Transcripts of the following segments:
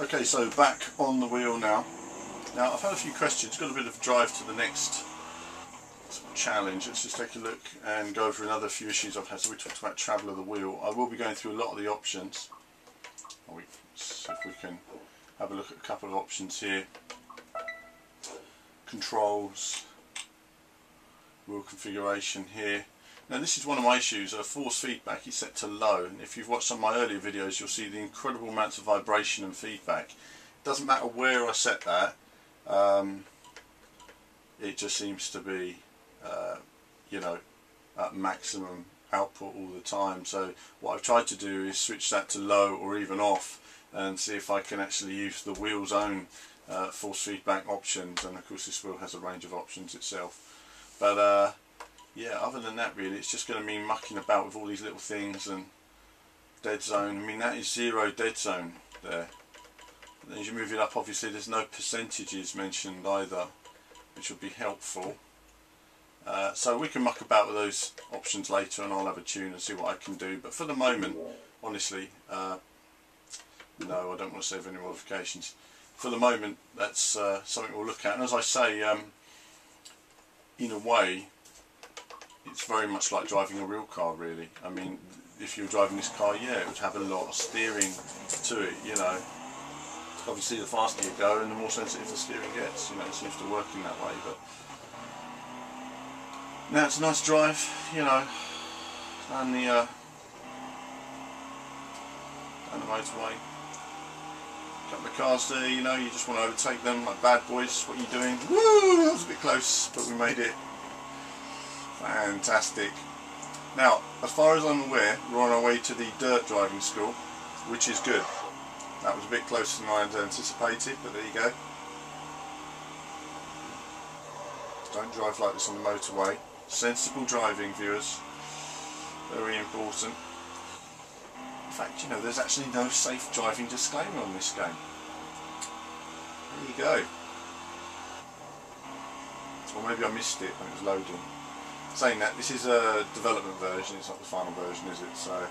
Okay, so back on the wheel now. Now I've had a few questions, got a bit of a drive to the next challenge. Let's just take a look and go over another few issues I've had. So we talked about travel of the wheel. I will be going through a lot of the options. See if we can have a look at a couple of options here. Controls, wheel configuration here. Now this is one of my issues. Force feedback is set to low, and if you've watched some of my earlier videos you'll see the incredible amounts of vibration and feedback. It doesn't matter where I set that, it just seems to be you know, at maximum output all the time. So what I've tried to do is switch that to low or even off and see if I can actually use the wheel's own force feedback options, and of course this wheel has a range of options itself. But yeah, other than that really it's just going to mean mucking about with all these little things. And dead zone, I mean that is 0 dead zone there. And as you move it up, obviously there's no percentages mentioned either, which would be helpful. So we can muck about with those options later, and I'll have a tune and see what I can do. But for the moment, honestly, no, I don't want to save any modifications. For the moment, that's something we'll look at. And as I say, in a way, it's very much like driving a real car, really. I mean, if you were driving this car, yeah, it would have a lot of steering to it, you know. Obviously, the faster you go, and the more sensitive the steering gets. You know, it seems to work in that way. But now it's a nice drive, you know, down the motorway. Couple of cars there, you know, you just want to overtake them like bad boys. What are you doing? Woo! That was a bit close, but we made it. Fantastic. Now, as far as I'm aware, we're on our way to the dirt driving school, which is good. That was a bit closer than I had anticipated, but there you go. Don't drive like this on the motorway. Sensible driving, viewers. Very important. In fact, you know, there's actually no safe driving disclaimer on this game. There you go. Or maybe I missed it when it was loading. Saying that, this is a development version, it's not the final version, is it? So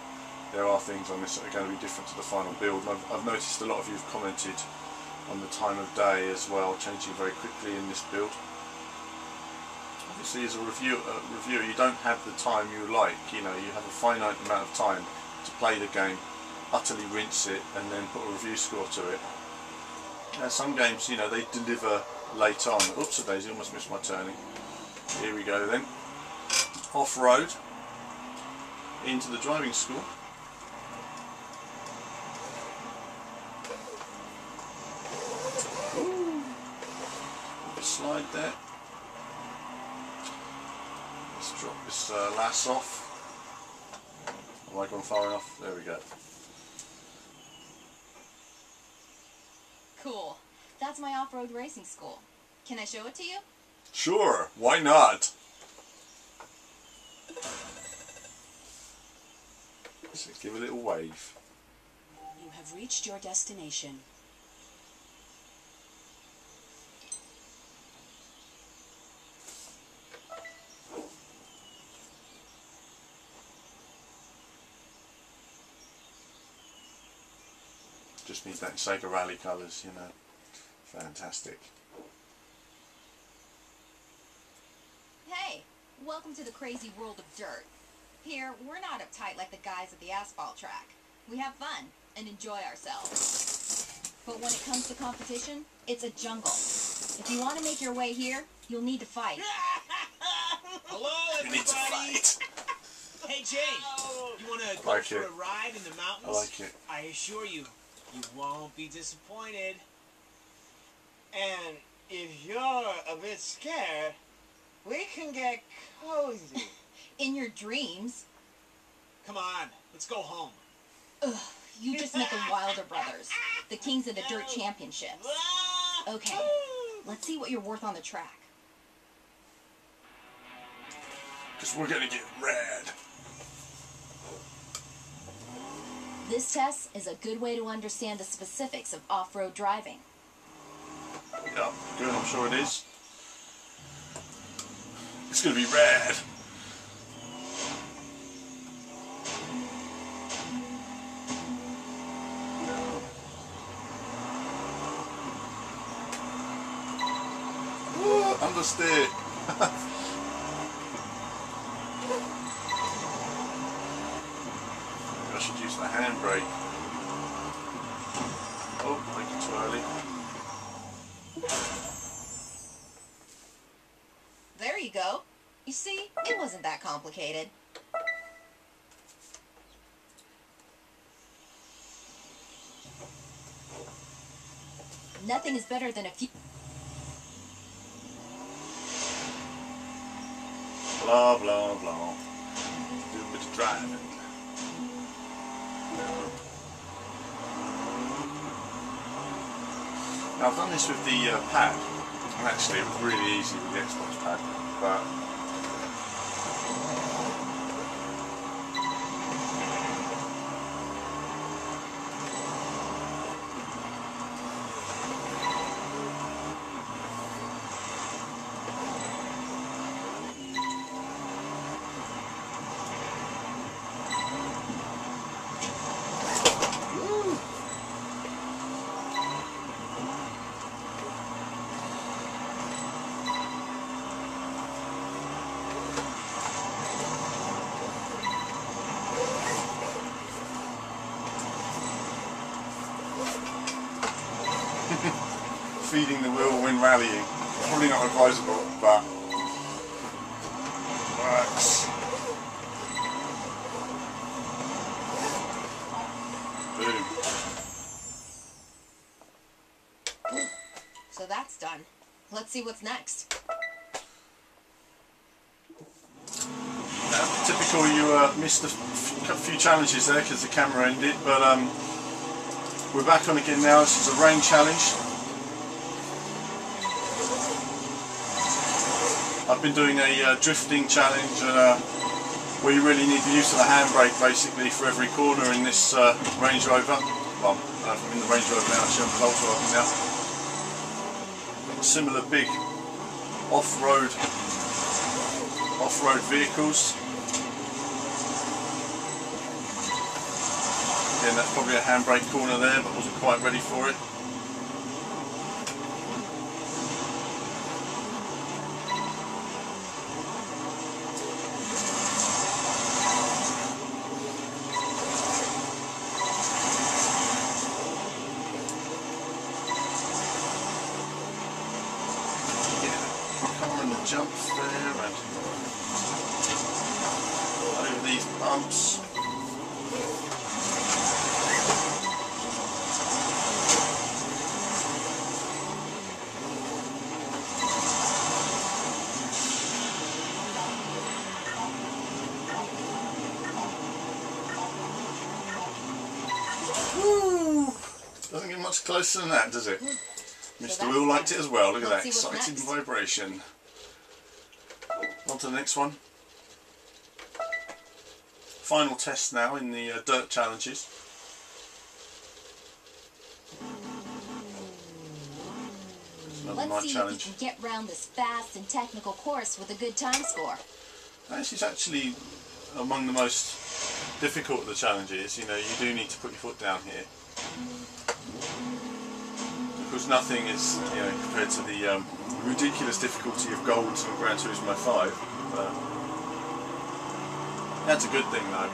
there are things on this that are going to be different to the final build. And I've noticed a lot of you have commented on the time of day as well, changing very quickly in this build. Obviously, as a reviewer, you don't have the time you like. You know, you have a finite amount of time to play the game, utterly rinse it, and then put a review score to it. Now, some games, you know, they deliver late on. Oops, a daisy, almost missed my turning. Here we go then. Off-road into the driving school. Ooh. Slide there. Let's drop this lass off. Have I gone far enough? There we go. Cool. That's my off-road racing school. Can I show it to you? Sure, why not? So give a little wave. You have reached your destination. Just need that Sega Rally colours, you know. Fantastic. Hey, welcome to the crazy world of dirt. Here, we're not uptight like the guys at the asphalt track. We have fun and enjoy ourselves. But when it comes to competition, it's a jungle. If you want to make your way here, you'll need to fight. Hello, everybody. You need to fight. Hey, Jay. You want to go for a ride in the mountains? I like it. I assure you, you won't be disappointed. And if you're a bit scared, we can get cozy. In your dreams. Come on, let's go home. Ugh, you just met the Wilder brothers, the kings of the dirt championships. Okay, let's see what you're worth on the track. Because we're going to get rad. This test is a good way to understand the specifics of off-road driving. Yeah, good, I'm sure it is. It's going to be rad. Understeer. I should use the handbrake. Oh, maybe too early. There you go. You see, it wasn't that complicated. Nothing is better than a few... Blah, blah, blah. Do a bit of driving. Now I've done this with the pad, and actually it was really easy with the Xbox pad, but feeding the wheel when rallying. Probably not advisable, but works. Boom. So that's done. Let's see what's next. Now, typical, you missed a few challenges there because the camera ended, but we're back on again now. This is a rain challenge. I've been doing a drifting challenge where you really need the use of the handbrake basically for every corner in this Range Rover. Well, I'm in the Range Rover now, actually I'm the Volkswagen now. Similar big off-road vehicles. Again, that's probably a handbrake corner there, but wasn't quite ready for it. Jumps there and over these bumps. Woo! Doesn't get much closer than that, does it? Mr. Will liked it as well. Look at that excited vibration. On to the next one. Final test now in the dirt challenges. Another Let's nice see challenge. if you can get round this fast and technical course with a good time score. This is actually among the most difficult of the challenges. You know, you do need to put your foot down here. Because nothing is, you know, compared to the ridiculous difficulty of Gold and Gran Turismo 5. That's a good thing though.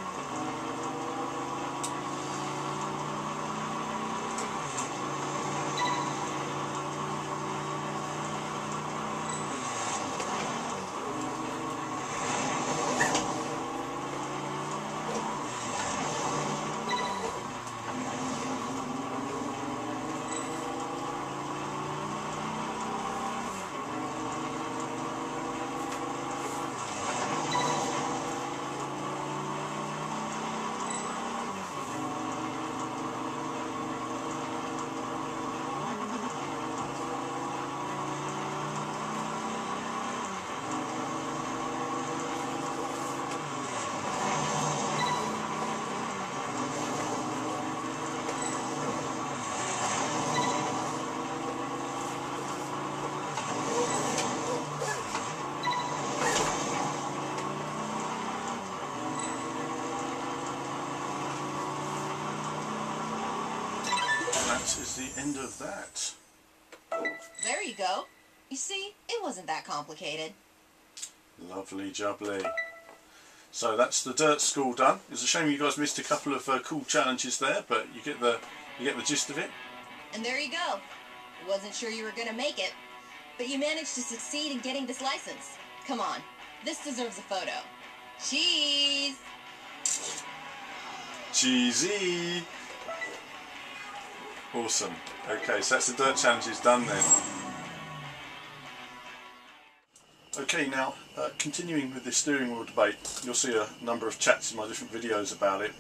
That is the end of that. There you go. You see, it wasn't that complicated. Lovely jubbly. So that's the dirt school done. It's a shame you guys missed a couple of cool challenges there, but you get the gist of it. And there you go. Wasn't sure you were gonna make it, but you managed to succeed in getting this license. Come on, this deserves a photo. Cheese! Cheesy! Awesome. Okay, so that's the dirt challenges done then. Okay, now continuing with this steering wheel debate, you'll see a number of chats in my different videos about it.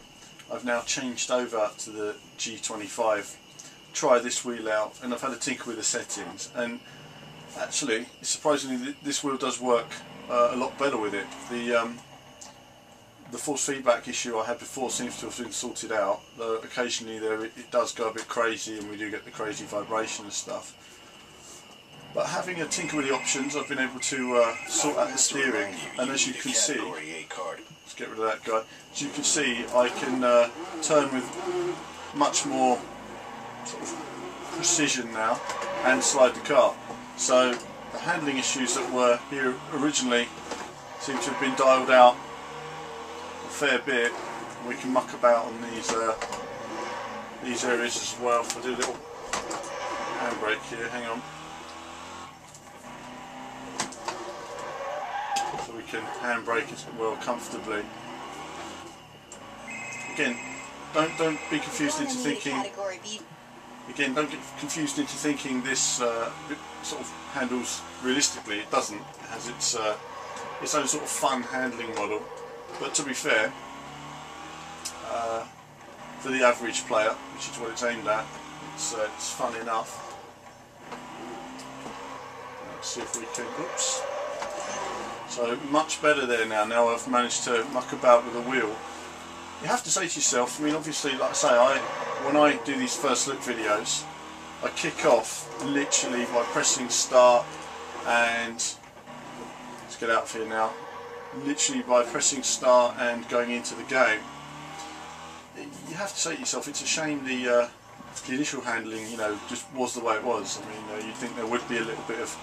I've now changed over to the G25, try this wheel out, and I've had a tinker with the settings, and actually, surprisingly, this wheel does work a lot better with it. The force feedback issue I had before seems to have been sorted out, though occasionally it does go a bit crazy and we do get the crazy vibration and stuff. But having a tinker with the options, I've been able to sort out the steering, and as you can see, let's get rid of that guy, as you can see I can turn with much more sort of precision now and slide the car. So the handling issues that were here originally seem to have been dialed out a fair bit. We can muck about on these areas as well. I'll do a little handbrake here, hang on. So we can handbrake as well comfortably. Again, don't be confused into thinking. Again, don't get confused into thinking this sort of handles realistically. It doesn't. It has its own sort of fun handling model. But to be fair, for the average player, which is what it's aimed at, it's fun enough. Let's see if we can. Oops. So much better there now. Now I've managed to muck about with the wheel. You have to say to yourself, I mean, obviously, like I say, when I do these first look videos, I kick off literally by pressing start and, let's get out of here now, literally by pressing start and going into the game. You have to say to yourself, it's a shame the initial handling, you know, just was the way it was. I mean, you'd think there would be a little bit of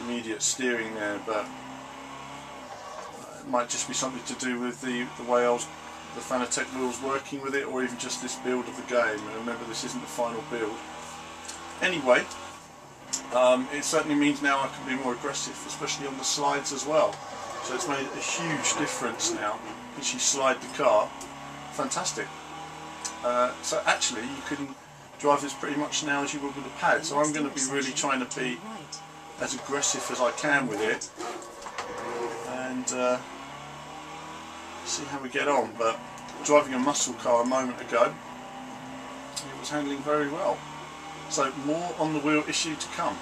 immediate steering there, but it might just be something to do with the way the Fanatec wheels working with it, or even just this build of the game. And remember, this isn't the final build. Anyway, it certainly means now I can be more aggressive, especially on the slides as well. So it's made a huge difference now. As you slide the car, fantastic. So actually, you can drive this pretty much now as you would with a pad. So I'm going to be really trying to be as aggressive as I can with it, and see how we get on. But driving a muscle car a moment ago, it was handling very well. So more on the wheel issue to come.